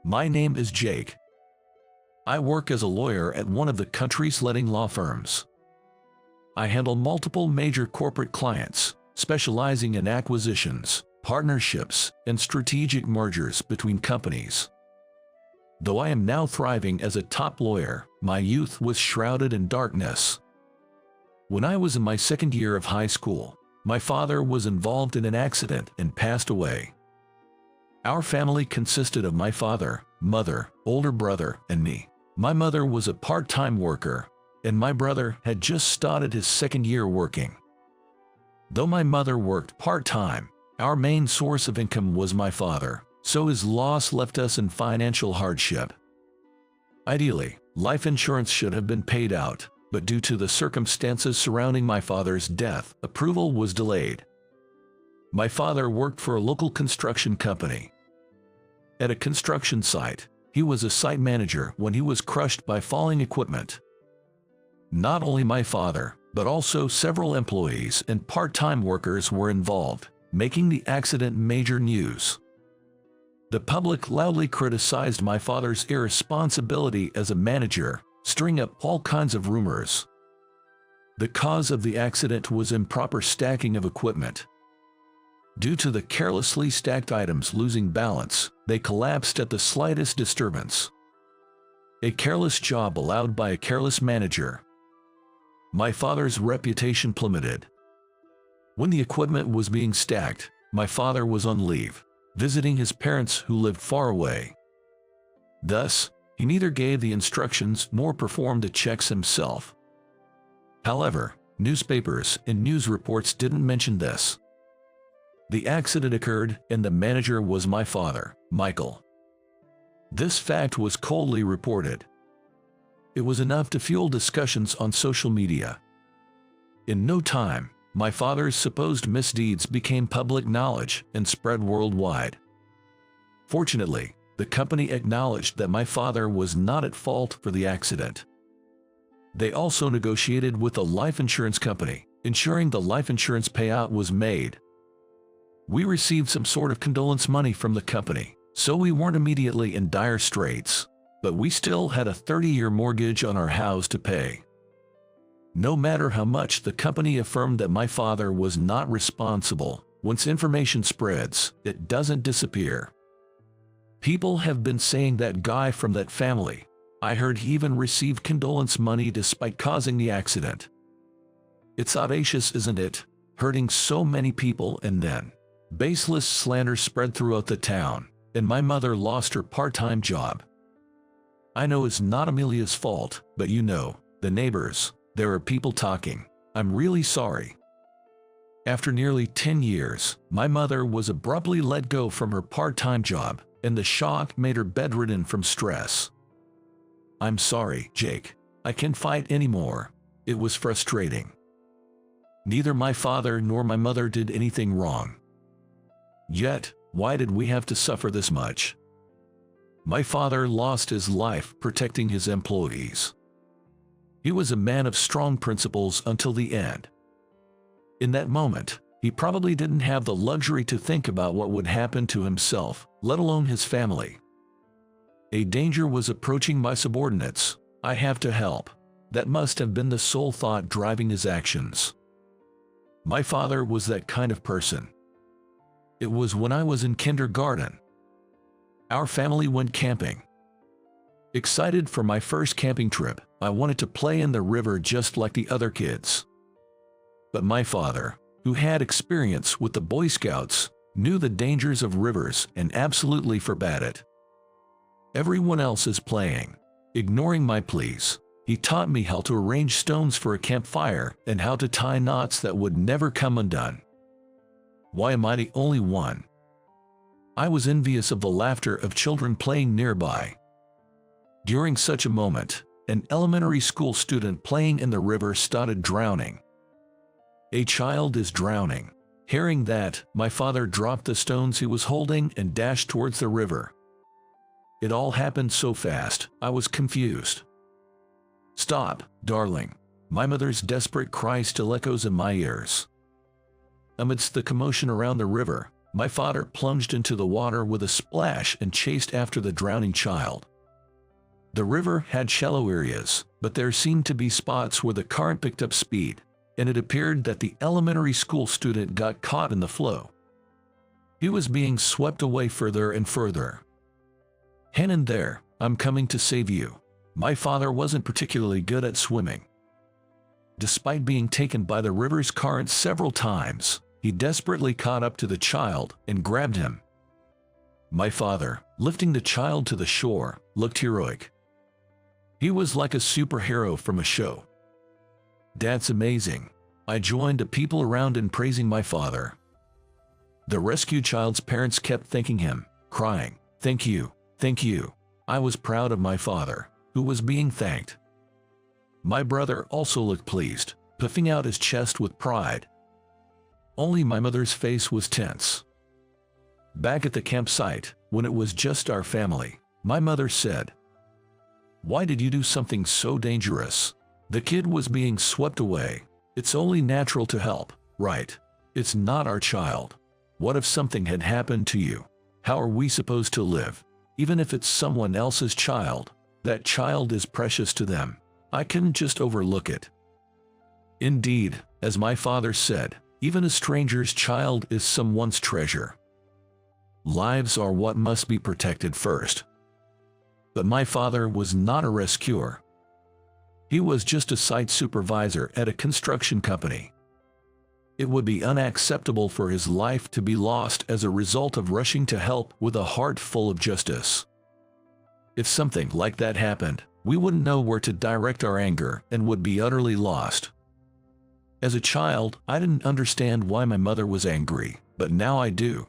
My name is Jake. I work as a lawyer at one of the country's leading law firms. I handle multiple major corporate clients, specializing in acquisitions, partnerships, and strategic mergers between companies. Though I am now thriving as a top lawyer, my youth was shrouded in darkness. When I was in my second year of high school, my father was involved in an accident and passed away. Our family consisted of my father, mother, older brother, and me. My mother was a part-time worker, and my brother had just started his second year working. Though my mother worked part-time, our main source of income was my father, so his loss left us in financial hardship. Ideally, life insurance should have been paid out, but due to the circumstances surrounding my father's death, approval was delayed. My father worked for a local construction company. At a construction site, he was a site manager when he was crushed by falling equipment. Not only my father, but also several employees and part-time workers were involved, making the accident major news. The public loudly criticized my father's irresponsibility as a manager, stirring up all kinds of rumors. The cause of the accident was improper stacking of equipment. Due to the carelessly stacked items losing balance, they collapsed at the slightest disturbance. A careless job allowed by a careless manager. My father's reputation plummeted. When the equipment was being stacked, my father was on leave, visiting his parents who lived far away. Thus, he neither gave the instructions nor performed the checks himself. However, newspapers and news reports didn't mention this. The accident occurred, and the manager was my father, Michael. This fact was coldly reported. It was enough to fuel discussions on social media. In no time, my father's supposed misdeeds became public knowledge and spread worldwide. Fortunately, the company acknowledged that my father was not at fault for the accident. They also negotiated with a life insurance company, ensuring the life insurance payout was made. We received some sort of condolence money from the company, so we weren't immediately in dire straits, but we still had a 30-year mortgage on our house to pay. No matter how much the company affirmed that my father was not responsible, once information spreads, it doesn't disappear. People have been saying that guy from that family. I heard he even received condolence money despite causing the accident. It's audacious, isn't it? Hurting so many people, and then baseless slander spread throughout the town, and my mother lost her part-time job. I know it's not Amelia's fault, but you know, the neighbors, there are people talking. I'm really sorry. After nearly 10 years, my mother was abruptly let go from her part-time job, and the shock made her bedridden from stress. I'm sorry, Jake. I can't fight anymore. It was frustrating. Neither my father nor my mother did anything wrong. Yet, why did we have to suffer this much? My father lost his life protecting his employees. He was a man of strong principles until the end. In that moment, he probably didn't have the luxury to think about what would happen to himself, let alone his family. A danger was approaching my subordinates. I have to help. That must have been the sole thought driving his actions. My father was that kind of person. It was when I was in kindergarten. Our family went camping. Excited for my first camping trip, I wanted to play in the river just like the other kids. But my father, who had experience with the Boy Scouts, knew the dangers of rivers and absolutely forbade it. Everyone else is playing. Ignoring my pleas, he taught me how to arrange stones for a campfire and how to tie knots that would never come undone. Why am I the only one? I was envious of the laughter of children playing nearby. During such a moment, an elementary school student playing in the river started drowning. A child is drowning. Hearing that, my father dropped the stones he was holding and dashed towards the river. It all happened so fast, I was confused. Stop, darling. My mother's desperate cry still echoes in my ears. Amidst the commotion around the river, My father plunged into the water with a splash and chased after the drowning child. The river had shallow areas, but there seemed to be spots where the current picked up speed, and it appeared that the elementary school student got caught in the flow. He was being swept away further and further. "Hannon there, I'm coming to save you." My father wasn't particularly good at swimming. Despite being taken by the river's current several times, he desperately caught up to the child and grabbed him. My father, lifting the child to the shore, looked heroic. He was like a superhero from a show. "That's amazing." I joined the people around in praising my father. The rescued child's parents kept thanking him, crying, "Thank you, thank you." I was proud of my father, who was being thanked. My brother also looked pleased, puffing out his chest with pride. Only my mother's face was tense. Back at the campsite, when it was just our family, my mother said, "Why did you do something so dangerous? The kid was being swept away. It's only natural to help, right? It's not our child. What if something had happened to you? How are we supposed to live? Even if it's someone else's child, that child is precious to them. I couldn't just overlook it." Indeed, as my father said, even a stranger's child is someone's treasure. Lives are what must be protected first. But my father was not a rescuer. He was just a site supervisor at a construction company. It would be unacceptable for his life to be lost as a result of rushing to help with a heart full of justice. If something like that happened, we wouldn't know where to direct our anger and would be utterly lost. As a child, I didn't understand why my mother was angry, but now I do.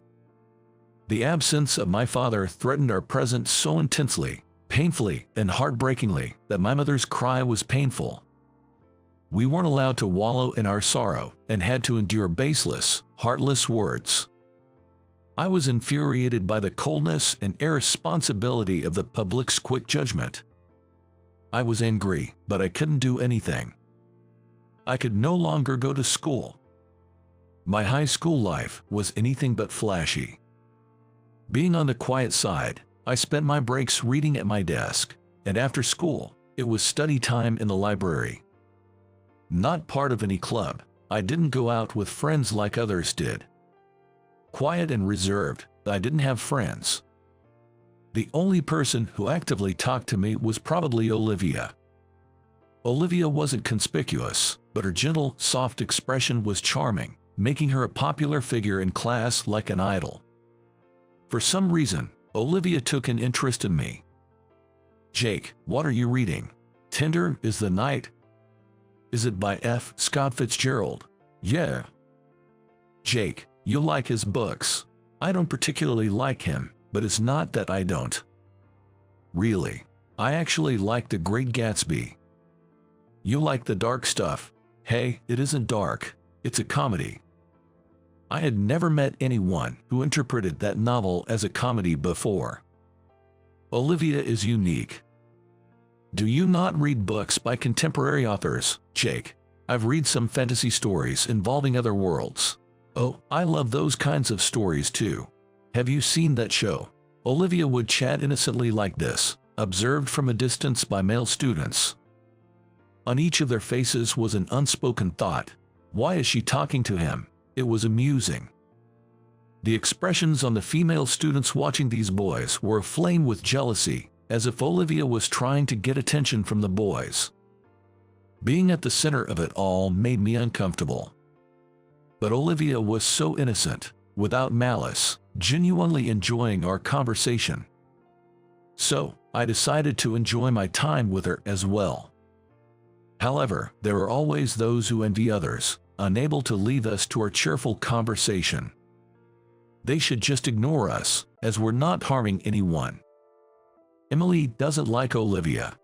The absence of my father threatened our present so intensely, painfully, and heartbreakingly that my mother's cry was painful. We weren't allowed to wallow in our sorrow and had to endure baseless, heartless words. I was infuriated by the coldness and irresponsibility of the public's quick judgment. I was angry, but I couldn't do anything. I could no longer go to school. My high school life was anything but flashy. Being on the quiet side, I spent my breaks reading at my desk, and after school, it was study time in the library. Not part of any club, I didn't go out with friends like others did. Quiet and reserved, I didn't have friends. The only person who actively talked to me was probably Olivia. Olivia wasn't conspicuous, but her gentle, soft expression was charming, making her a popular figure in class like an idol. For some reason, Olivia took an interest in me. "Jake, what are you reading? Tender is the Night? Is it by F. Scott Fitzgerald?" "Yeah." "Jake, you like his books." "I don't particularly like him, but it's not that I don't." "Really? I actually like The Great Gatsby." "You like the dark stuff." "Hey, it isn't dark, it's a comedy." I had never met anyone who interpreted that novel as a comedy before. Olivia is unique. "Do you not read books by contemporary authors, Jake?" "I've read some fantasy stories involving other worlds." "Oh, I love those kinds of stories too. Have you seen that show?" Olivia would chat innocently like this, observed from a distance by male students. On each of their faces was an unspoken thought. Why is she talking to him? It was amusing. The expressions on the female students watching these boys were aflame with jealousy, as if Olivia was trying to get attention from the boys. Being at the center of it all made me uncomfortable. But Olivia was so innocent, without malice, genuinely enjoying our conversation. So, I decided to enjoy my time with her as well. However, there are always those who envy others, unable to leave us to our cheerful conversation. They should just ignore us, as we're not harming anyone. Emily doesn't like Olivia.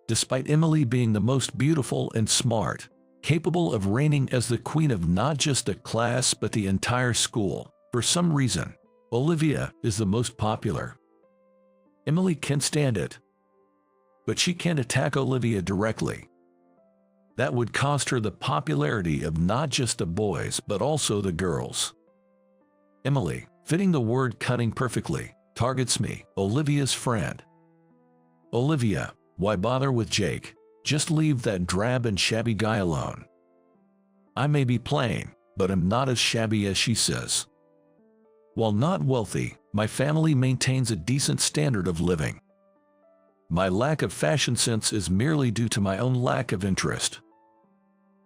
Despite Emily being the most beautiful and smart, capable of reigning as the queen of not just the class but the entire school, for some reason, Olivia is the most popular. Emily can't stand it. But she can't attack Olivia directly. That would cost her the popularity of not just the boys but also the girls. Emily, fitting the word cutting perfectly, targets me, Olivia's friend. Olivia, why bother with Jake? Just leave that drab and shabby guy alone. I may be plain, but am not as shabby as she says. While not wealthy, my family maintains a decent standard of living. My lack of fashion sense is merely due to my own lack of interest.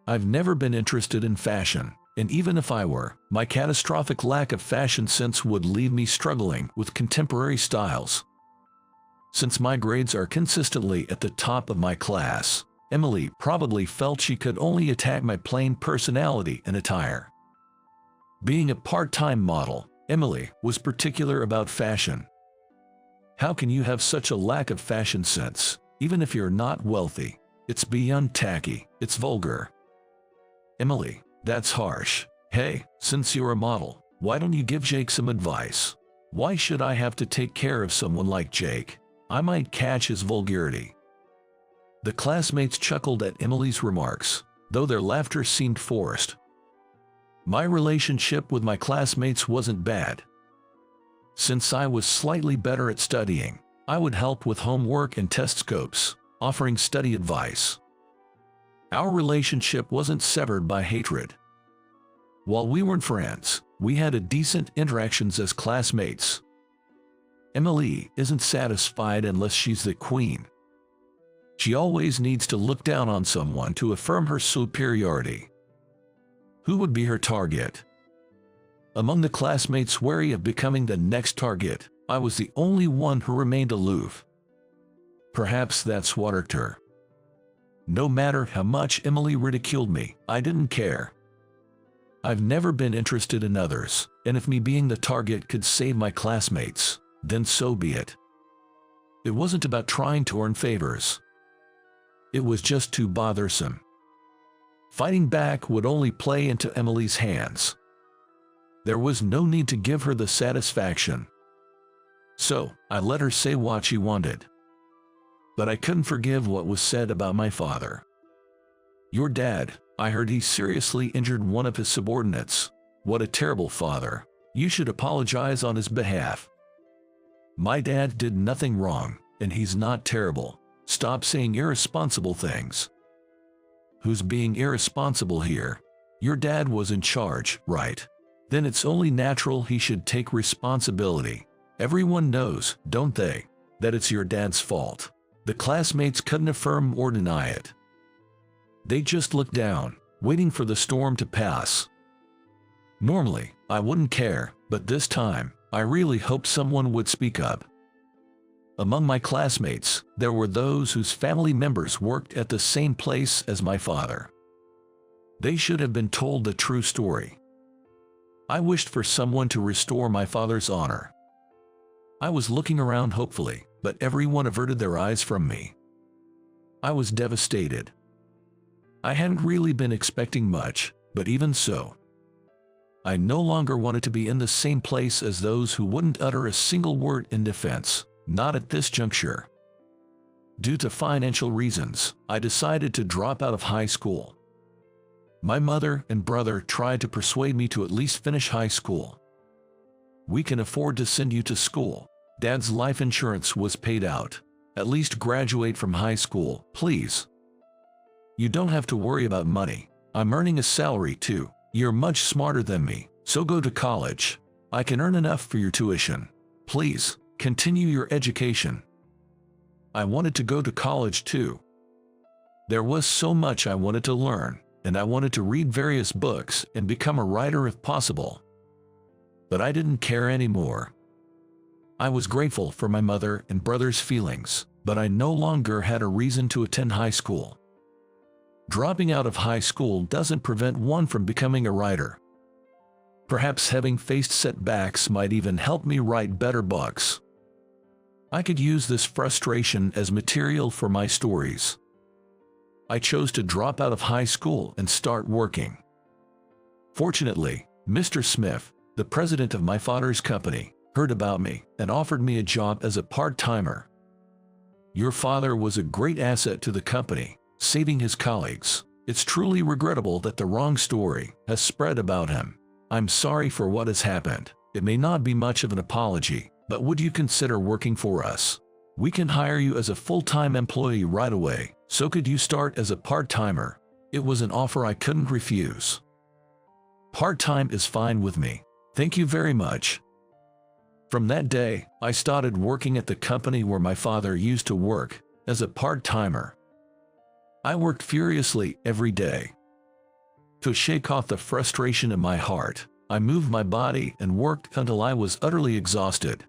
I've never been interested in fashion, and even if I were, my catastrophic lack of fashion sense would leave me struggling with contemporary styles. Since my grades are consistently at the top of my class, Emily probably felt she could only attack my plain personality and attire. Being a part-time model, Emily was particular about fashion. How can you have such a lack of fashion sense, even if you're not wealthy? It's beyond tacky, it's vulgar. Emily, that's harsh. Hey, since you're a model, why don't you give Jake some advice? Why should I have to take care of someone like Jake? I might catch his vulgarity. The classmates chuckled at Emily's remarks, though their laughter seemed forced. My relationship with my classmates wasn't bad. Since I was slightly better at studying, I would help with homework and test scopes, offering study advice. Our relationship wasn't severed by hatred. While we weren't friends, we had a decent interactions as classmates. Emily isn't satisfied unless she's the queen. She always needs to look down on someone to affirm her superiority. Who would be her target? Among the classmates wary of becoming the next target, I was the only one who remained aloof. Perhaps that's what irked her. No matter how much Emily ridiculed me, I didn't care. I've never been interested in others, and if me being the target could save my classmates, then so be it. It wasn't about trying to earn favors. It was just too bothersome. Fighting back would only play into Emily's hands. There was no need to give her the satisfaction. So, I let her say what she wanted. But I couldn't forgive what was said about my father. Your dad, I heard he seriously injured one of his subordinates. What a terrible father. You should apologize on his behalf. My dad did nothing wrong, and he's not terrible. Stop saying irresponsible things. Who's being irresponsible here? Your dad was in charge, right? Then it's only natural he should take responsibility. Everyone knows, don't they, that it's your dad's fault. The classmates couldn't affirm or deny it. They just looked down, waiting for the storm to pass. Normally, I wouldn't care, but this time, I really hoped someone would speak up. Among my classmates, there were those whose family members worked at the same place as my father. They should have been told the true story. I wished for someone to restore my father's honor. I was looking around hopefully, but everyone averted their eyes from me. I was devastated. I hadn't really been expecting much, but even so, I no longer wanted to be in the same place as those who wouldn't utter a single word in defense, not at this juncture. Due to financial reasons, I decided to drop out of high school. My mother and brother tried to persuade me to at least finish high school. We can afford to send you to school. Dad's life insurance was paid out. At least graduate from high school, please. You don't have to worry about money. I'm earning a salary too. You're much smarter than me, so go to college. I can earn enough for your tuition. Please, continue your education. I wanted to go to college too. There was so much I wanted to learn, and I wanted to read various books and become a writer if possible. But I didn't care anymore. I was grateful for my mother and brother's feelings, but I no longer had a reason to attend high school. Dropping out of high school doesn't prevent one from becoming a writer. Perhaps having faced setbacks might even help me write better books. I could use this frustration as material for my stories. I chose to drop out of high school and start working. Fortunately, Mr. Smith, the president of my father's company, heard about me and offered me a job as a part-timer. Your father was a great asset to the company, saving his colleagues. It's truly regrettable that the wrong story has spread about him. I'm sorry for what has happened. It may not be much of an apology, but would you consider working for us? We can hire you as a full-time employee right away, so could you start as a part-timer? It was an offer I couldn't refuse. Part-time is fine with me. Thank you very much. From that day, I started working at the company where my father used to work, as a part-timer. I worked furiously every day. To shake off the frustration in my heart, I moved my body and worked until I was utterly exhausted.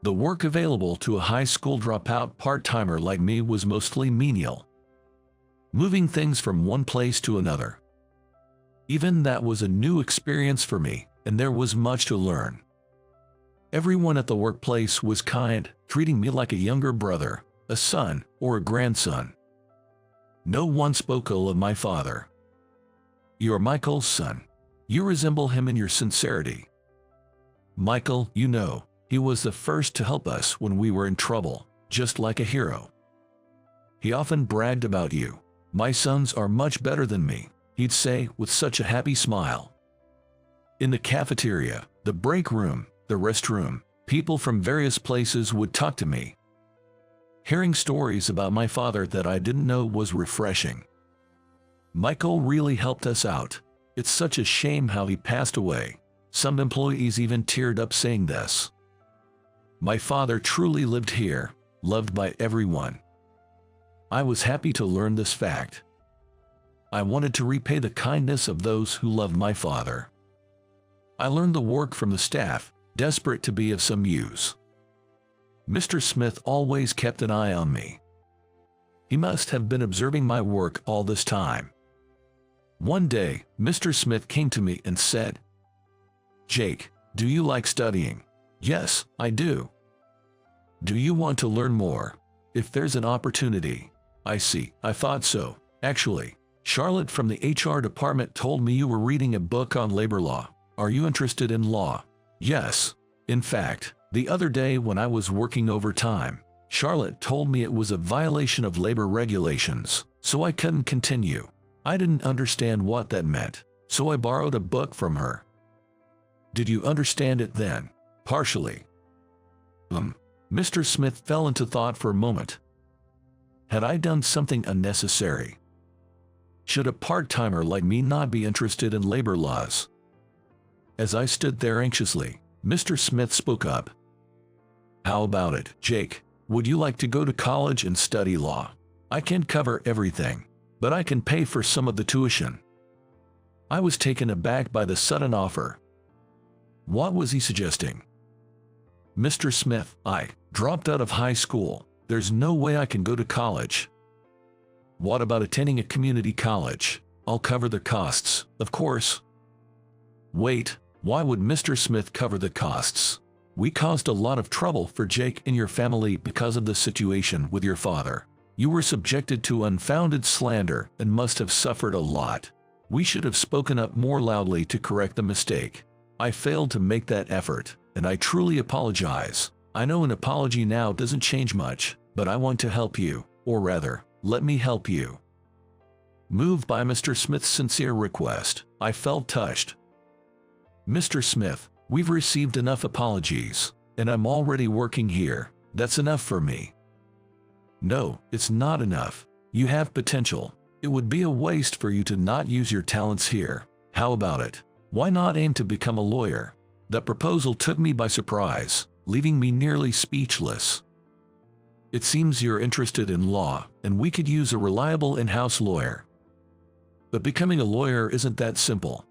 The work available to a high school dropout part-timer like me was mostly menial. Moving things from one place to another. Even that was a new experience for me, and there was much to learn. Everyone at the workplace was kind, treating me like a younger brother, a son, or a grandson. No one spoke ill of my father. "You're Michael's son. You resemble him in your sincerity. Michael, you know, he was the first to help us when we were in trouble, just like a hero. He often bragged about you. My sons are much better than me," he'd say with such a happy smile. In the cafeteria, the break room, the restroom, people from various places would talk to me. Hearing stories about my father that I didn't know was refreshing. Michael really helped us out. It's such a shame how he passed away. Some employees even teared up saying this. My father truly lived here, loved by everyone. I was happy to learn this fact. I wanted to repay the kindness of those who loved my father. I learned the work from the staff, desperate to be of some use. Mr. Smith always kept an eye on me. He must have been observing my work all this time. One day, Mr. Smith came to me and said, "Jake, do you like studying?" "Yes, I do." "Do you want to learn more? If there's an opportunity." "I see, I thought so. Actually, Charlotte from the HR department told me you were reading a book on labor law. Are you interested in law?" "Yes. In fact, the other day when I was working overtime, Charlotte told me it was a violation of labor regulations, so I couldn't continue. I didn't understand what that meant, so I borrowed a book from her." "Did you understand it then?" "Partially." Mr. Smith fell into thought for a moment. Had I done something unnecessary? Should a part-timer like me not be interested in labor laws? As I stood there anxiously, Mr. Smith spoke up. "How about it, Jake? Would you like to go to college and study law? I can't cover everything, but I can pay for some of the tuition." I was taken aback by the sudden offer. What was he suggesting? "Mr. Smith, I dropped out of high school. There's no way I can go to college." "What about attending a community college? I'll cover the costs, of course." "Wait, why would Mr. Smith cover the costs? We caused a lot of trouble for Jake and your family because of the situation with your father. You were subjected to unfounded slander and must have suffered a lot. We should have spoken up more loudly to correct the mistake. I failed to make that effort, and I truly apologize. I know an apology now doesn't change much, but I want to help you, or rather, let me help you." Moved by Mr. Smith's sincere request, I felt touched. "Mr. Smith, we've received enough apologies, and I'm already working here. That's enough for me." "No, it's not enough. You have potential. It would be a waste for you to not use your talents here. How about it? Why not aim to become a lawyer?" That proposal took me by surprise, leaving me nearly speechless. "It seems you're interested in law, and we could use a reliable in-house lawyer. But becoming a lawyer isn't that simple.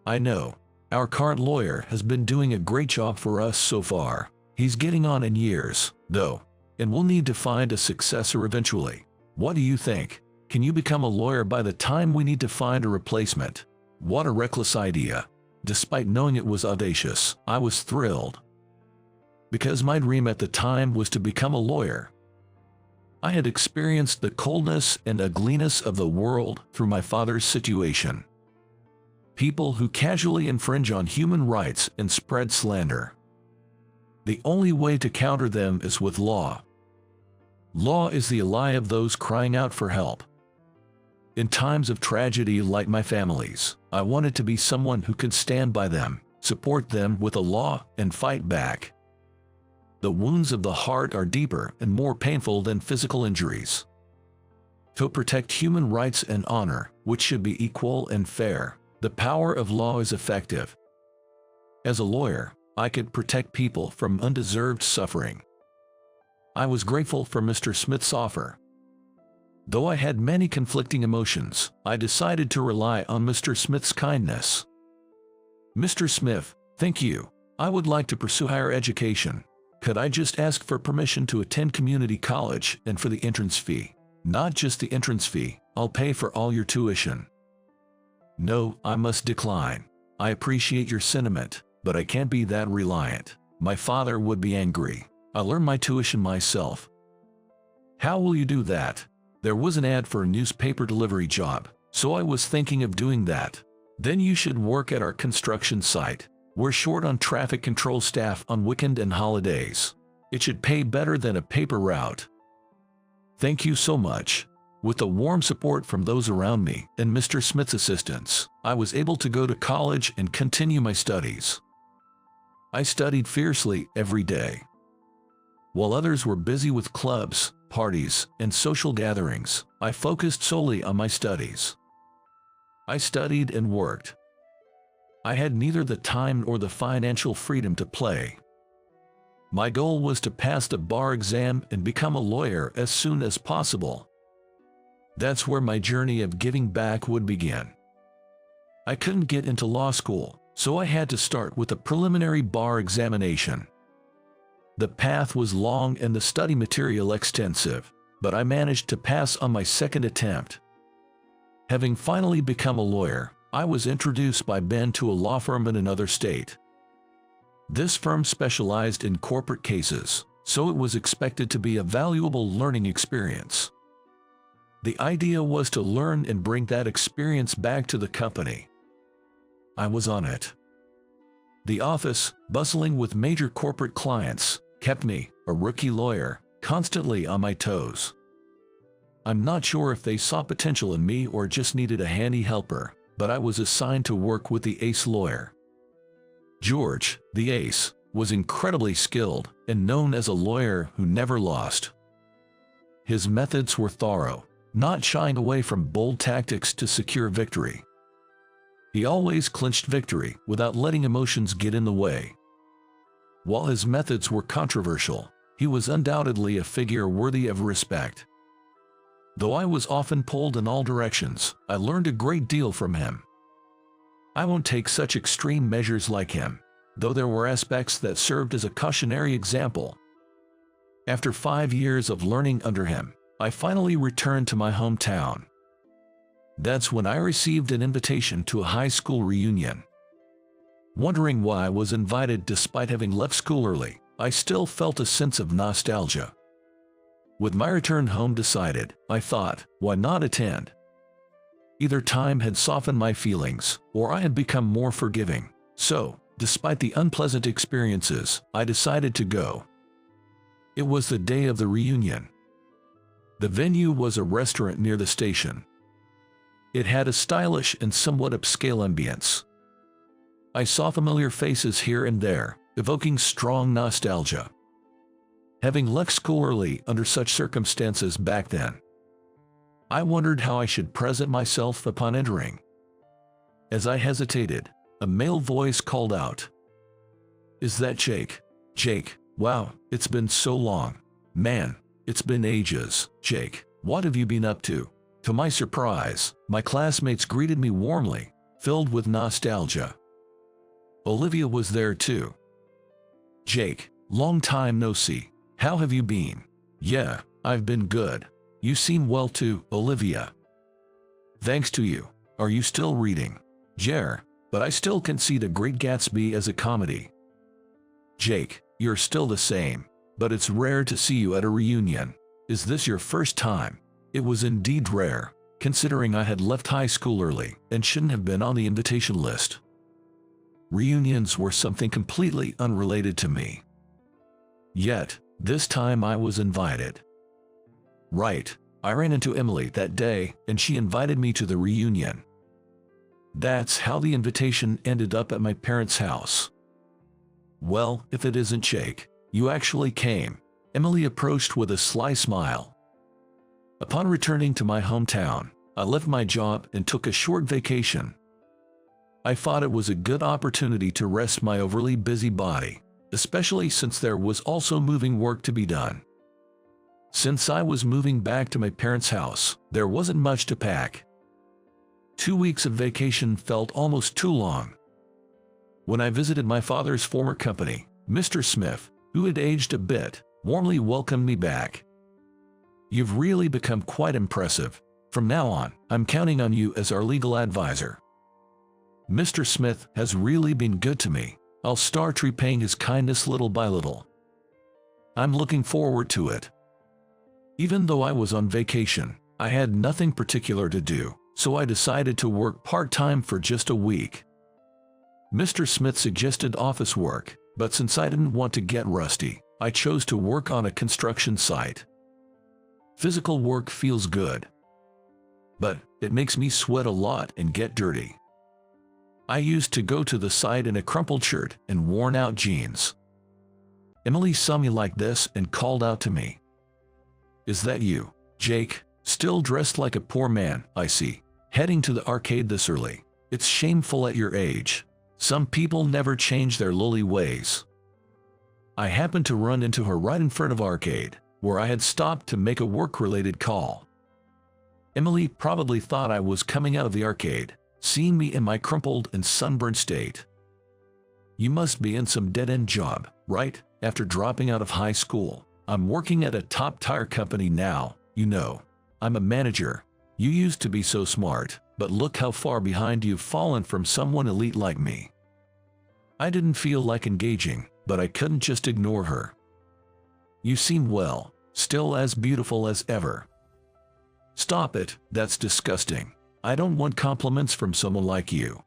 I know. Our current lawyer has been doing a great job for us so far. He's getting on in years, though, and we'll need to find a successor eventually. What do you think? Can you become a lawyer by the time we need to find a replacement?" What a reckless idea. Despite knowing it was audacious, I was thrilled. Because my dream at the time was to become a lawyer. I had experienced the coldness and ugliness of the world through my father's situation. People who casually infringe on human rights and spread slander. The only way to counter them is with law. Law is the ally of those crying out for help. In times of tragedy like my family's, I wanted to be someone who could stand by them, support them with the law, and fight back. The wounds of the heart are deeper and more painful than physical injuries. To protect human rights and honor, which should be equal and fair, the power of law is effective. As a lawyer, I could protect people from undeserved suffering. I was grateful for Mr. Smith's offer. Though I had many conflicting emotions, I decided to rely on Mr. Smith's kindness. "Mr. Smith, thank you. I would like to pursue higher education. Could I just ask for permission to attend community college and for the entrance fee? Not just the entrance fee, I'll pay for all your tuition." "No, I must decline. I appreciate your sentiment, but I can't be that reliant. My father would be angry. I'll earn my tuition myself." "How will you do that?" "There was an ad for a newspaper delivery job, so I was thinking of doing that." "Then you should work at our construction site. We're short on traffic control staff on weekend and holidays. It should pay better than a paper route." "Thank you so much." With the warm support from those around me and Mr. Smith's assistance, I was able to go to college and continue my studies. I studied fiercely every day. While others were busy with clubs, parties, and social gatherings, I focused solely on my studies. I studied and worked. I had neither the time nor the financial freedom to play. My goal was to pass the bar exam and become a lawyer as soon as possible. That's where my journey of giving back would begin. I couldn't get into law school, so I had to start with a preliminary bar examination. The path was long and the study material extensive, but I managed to pass on my second attempt. Having finally become a lawyer, I was introduced by Ben to a law firm in another state. This firm specialized in corporate cases, so it was expected to be a valuable learning experience. The idea was to learn and bring that experience back to the company. I was on it. The office, bustling with major corporate clients, kept me, a rookie lawyer, constantly on my toes. I'm not sure if they saw potential in me or just needed a handy helper, but I was assigned to work with the ace lawyer. George, the ace, was incredibly skilled and known as a lawyer who never lost. His methods were thorough, not shying away from bold tactics to secure victory. He always clinched victory without letting emotions get in the way. While his methods were controversial, he was undoubtedly a figure worthy of respect. Though I was often pulled in all directions, I learned a great deal from him. I won't take such extreme measures like him, though there were aspects that served as a cautionary example. After 5 years of learning under him, I finally returned to my hometown. That's when I received an invitation to a high school reunion. Wondering why I was invited despite having left school early, I still felt a sense of nostalgia. With my return home decided, I thought, why not attend? Either time had softened my feelings, or I had become more forgiving. So, despite the unpleasant experiences, I decided to go. It was the day of the reunion. The venue was a restaurant near the station. It had a stylish and somewhat upscale ambience. I saw familiar faces here and there, evoking strong nostalgia. Having left school early under such circumstances back then, I wondered how I should present myself upon entering. As I hesitated, a male voice called out, "Is that Jake?" "Jake, wow, it's been so long. Man, it's been ages. Jake, what have you been up to?" To my surprise, my classmates greeted me warmly, filled with nostalgia. Olivia was there too. "Jake, long time no see. How have you been?" "Yeah, I've been good. You seem well too, Olivia." "Thanks to you. Are you still reading?" "Yeah, but I still can see The Great Gatsby as a comedy." "Jake, you're still the same, but it's rare to see you at a reunion. Is this your first time?" It was indeed rare, considering I had left high school early and shouldn't have been on the invitation list. Reunions were something completely unrelated to me. Yet, this time I was invited. Right, I ran into Emily that day and she invited me to the reunion. That's how the invitation ended up at my parents' house. Well, if it isn't Jake, you actually came, Emily approached with a sly smile. Upon returning to my hometown, I left my job and took a short vacation. I thought it was a good opportunity to rest my overly busy body, especially since there was also moving work to be done. Since I was moving back to my parents' house, there wasn't much to pack. 2 weeks of vacation felt almost too long. When I visited my father's former company, Mr. Smith, who had aged a bit, warmly welcomed me back. You've really become quite impressive. From now on, I'm counting on you as our legal advisor. Mr. Smith has really been good to me. I'll start repaying his kindness little by little. I'm looking forward to it. Even though I was on vacation, I had nothing particular to do, so I decided to work part-time for just a week. Mr. Smith suggested office work, but since I didn't want to get rusty, I chose to work on a construction site. Physical work feels good, but it makes me sweat a lot and get dirty. I used to go to the site in a crumpled shirt and worn-out jeans. Emily saw me like this and called out to me. "Is that you, Jake? Still dressed like a poor man, I see. Heading to the arcade this early. It's shameful at your age. Some people never change their lowly ways." I happened to run into her right in front of arcade, where I had stopped to make a work-related call. Emily probably thought I was coming out of the arcade, seeing me in my crumpled and sunburned state. "You must be in some dead-end job, right? After dropping out of high school, I'm working at a top tire company now, you know. I'm a manager. You used to be so smart, but look how far behind you've fallen from someone elite like me." I didn't feel like engaging, but I couldn't just ignore her. "You seem well, still as beautiful as ever." "Stop it, that's disgusting. I don't want compliments from someone like you."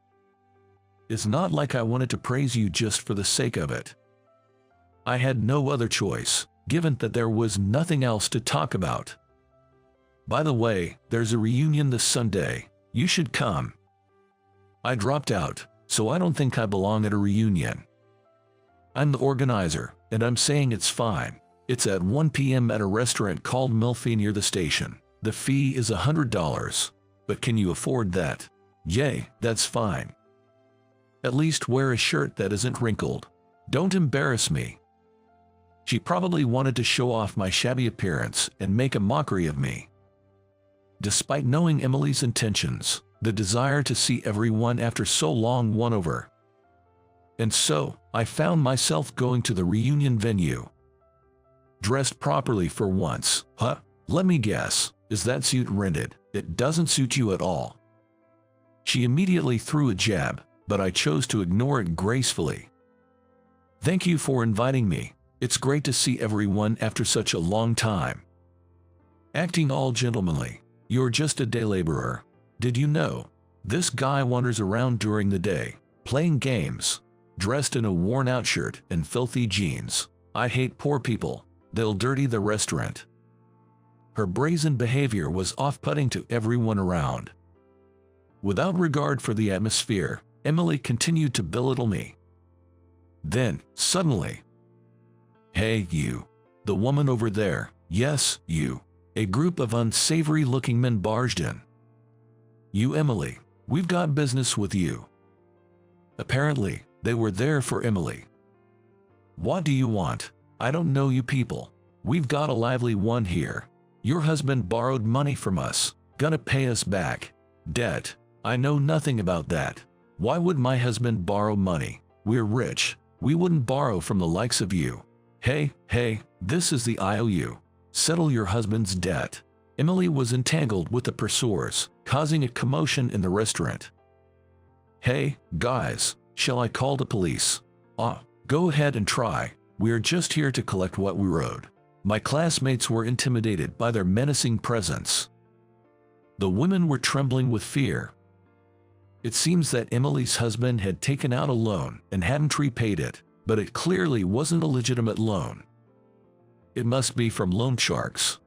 It's not like I wanted to praise you just for the sake of it. I had no other choice, given that there was nothing else to talk about. "By the way, there's a reunion this Sunday. You should come." I dropped out, so I don't think I belong at a reunion. "I'm the organizer, and I'm saying it's fine. It's at 1 p.m. at a restaurant called Milfy near the station. The fee is $100. But can you afford that?" "Yay, that's fine. At least wear a shirt that isn't wrinkled. Don't embarrass me." She probably wanted to show off my shabby appearance and make a mockery of me. Despite knowing Emily's intentions, the desire to see everyone after so long won over. And so, I found myself going to the reunion venue. Dressed properly for once. "Huh? Let me guess. Is that suit rented? It doesn't suit you at all." She immediately threw a jab, but I chose to ignore it gracefully. "Thank you for inviting me. It's great to see everyone after such a long time." Acting all gentlemanly. "You're just a day laborer. Did you know? This guy wanders around during the day, playing games, dressed in a worn-out shirt and filthy jeans. I hate poor people. They'll dirty the restaurant." Her brazen behavior was off-putting to everyone around. Without regard for the atmosphere, Emily continued to belittle me. Then, suddenly, "Hey, you. The woman over there. Yes, you." A group of unsavory-looking men barged in. "You, Emily. We've got business with you." Apparently, they were there for Emily. "What do you want? I don't know you people. We've got a lively one here. Your husband borrowed money from us. Gonna pay us back. Debt. I know nothing about that. Why would my husband borrow money? We're rich. We wouldn't borrow from the likes of you. Hey, this is the IOU. Settle your husband's debt." Emily was entangled with the pursuers, causing a commotion in the restaurant. "Hey, guys, shall I call the police?" Go ahead and try. We're just here to collect what we owed." My classmates were intimidated by their menacing presence. The women were trembling with fear. It seems that Emily's husband had taken out a loan and hadn't repaid it, but it clearly wasn't a legitimate loan. It must be from loan sharks.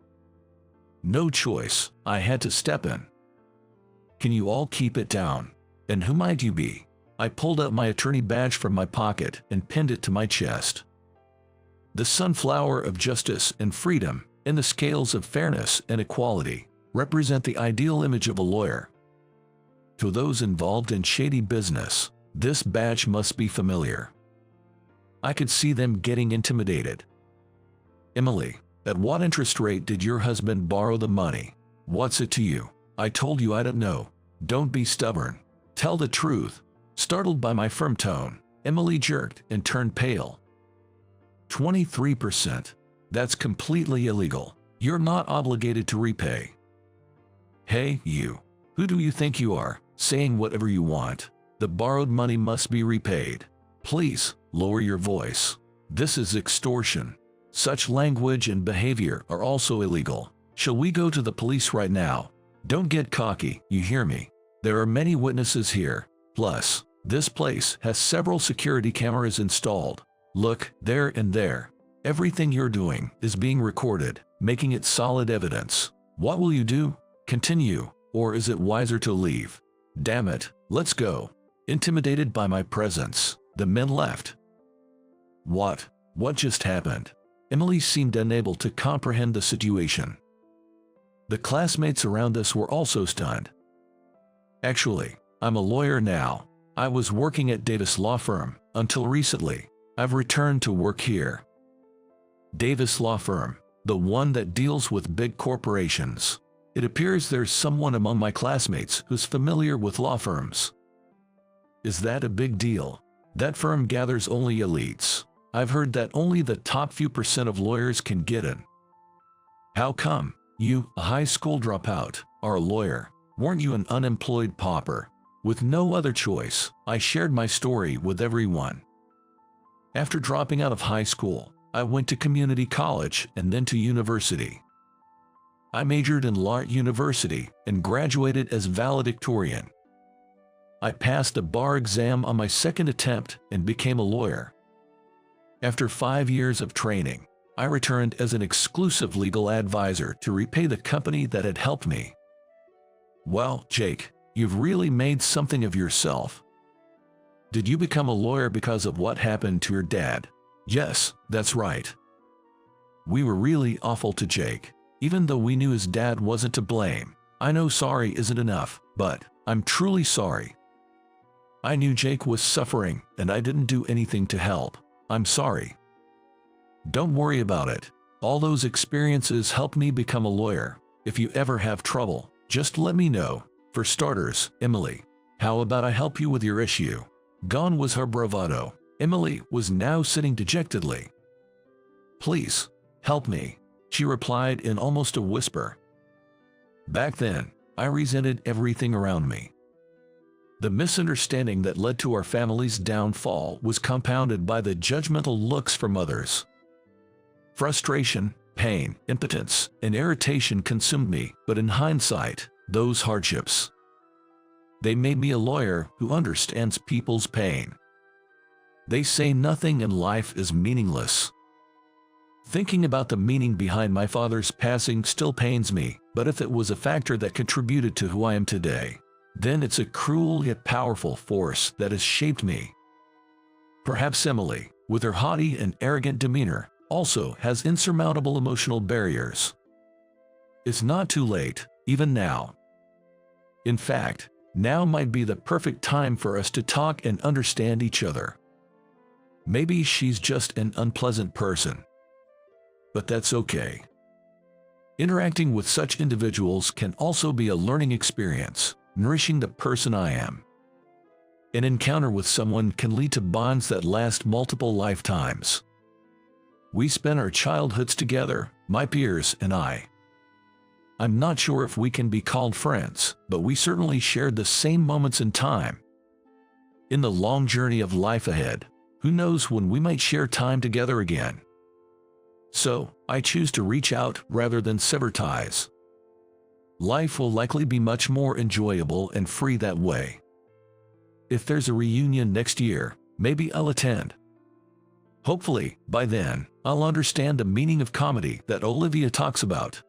No choice, I had to step in. "Can you all keep it down? And who might you be? I pulled out my attorney badge from my pocket and pinned it to my chest. The sunflower of justice and freedom, and the scales of fairness and equality, represent the ideal image of a lawyer. To those involved in shady business, this badge must be familiar. I could see them getting intimidated. Emily, at what interest rate did your husband borrow the money? What's it to you? I told you I don't know. Don't be stubborn. Tell the truth. Startled by my firm tone, Emily jerked and turned pale. 23%. That's completely illegal. You're not obligated to repay. Hey, you. Who do you think you are, saying whatever you want? The borrowed money must be repaid. Please, lower your voice. This is extortion. Such language and behavior are also illegal. Shall we go to the police right now? Don't get cocky, you hear me? There are many witnesses here. Plus, this place has several security cameras installed. Look, there and there. Everything you're doing is being recorded, making it solid evidence. What will you do? Continue, or is it wiser to leave? Damn it, let's go. Intimidated by my presence, the men left. What just happened? Emily seemed unable to comprehend the situation. The classmates around us were also stunned. Actually, I'm a lawyer now. I was working at Davis Law Firm until recently. I've returned to work here. Davis Law Firm, the one that deals with big corporations. It appears there's someone among my classmates who's familiar with law firms. Is that a big deal? That firm gathers only elites. I've heard that only the top few % of lawyers can get in. How come? You, a high school dropout, are a lawyer. Weren't you an unemployed pauper? With no other choice, I shared my story with everyone. After dropping out of high school, I went to community college and then to university. I majored in law at university and graduated as valedictorian. I passed a bar exam on my second attempt and became a lawyer. After 5 years of training, I returned as an exclusive legal advisor to repay the company that had helped me. Well, Jake, you've really made something of yourself. Did you become a lawyer because of what happened to your dad? Yes, that's right. We were really awful to Jake, even though we knew his dad wasn't to blame. I know sorry isn't enough, but I'm truly sorry. I knew Jake was suffering and I didn't do anything to help. I'm sorry. Don't worry about it. All those experiences helped me become a lawyer. If you ever have trouble, just let me know. For starters, Emily, how about I help you with your issue? Gone was her bravado. Emily was now sitting dejectedly. Please, help me, she replied in almost a whisper. Back then, I resented everything around me. The misunderstanding that led to our family's downfall was compounded by the judgmental looks from others. Frustration, pain, impotence, and irritation consumed me, but in hindsight, those hardships. They made me a lawyer who understands people's pain. They say nothing in life is meaningless. Thinking about the meaning behind my father's passing still pains me, but if it was a factor that contributed to who I am today, then it's a cruel yet powerful force that has shaped me. Perhaps Emily, with her haughty and arrogant demeanor, also has insurmountable emotional barriers. It's not too late, even now. In fact, now might be the perfect time for us to talk and understand each other. Maybe she's just an unpleasant person. But that's okay. Interacting with such individuals can also be a learning experience, nourishing the person I am. An encounter with someone can lead to bonds that last multiple lifetimes. We spent our childhoods together, my peers and I. I'm not sure if we can be called friends, but we certainly shared the same moments in time. In the long journey of life ahead, who knows when we might share time together again. So, I choose to reach out rather than sever ties. Life will likely be much more enjoyable and free that way. If there's a reunion next year, maybe I'll attend. Hopefully, by then, I'll understand the meaning of comedy that Olivia talks about.